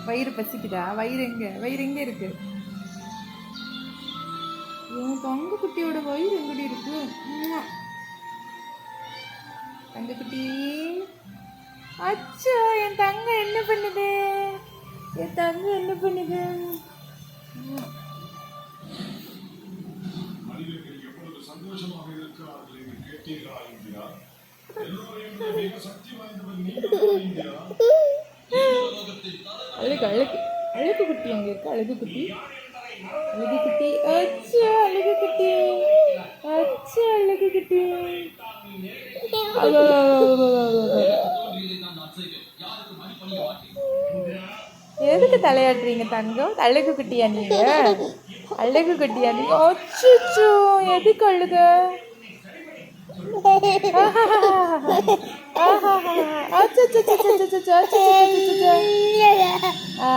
வயிறு பசிக்குதா? வயிறு எங்க இருக்கு? என் தங்க குட்டியோட வயிறு எங்கடி இருக்கு? தங்க குட்டி, அச்சோ என் தங்கம் என்ன பண்ணுது? என் தங்கம் என்ன பண்ணுது? சந்தோஷமாக இருக்கிறார்கள் என்று கேட்டீர்களா இந்தியா? அழகு அழகு அழகு குட்டி அங்க இருக்கு. அழகு குட்டி, அழகு குட்டி, அச்சா அழகு குட்டி, அச்சா அழகு குட்டி. எதுக்கு தலையாட்டுறீங்க தங்கம்? அழகு குட்டியா நீங்க? அழகு குட்டியா நீங்க? அச்சோ எதுக்கு அழுக? ஆ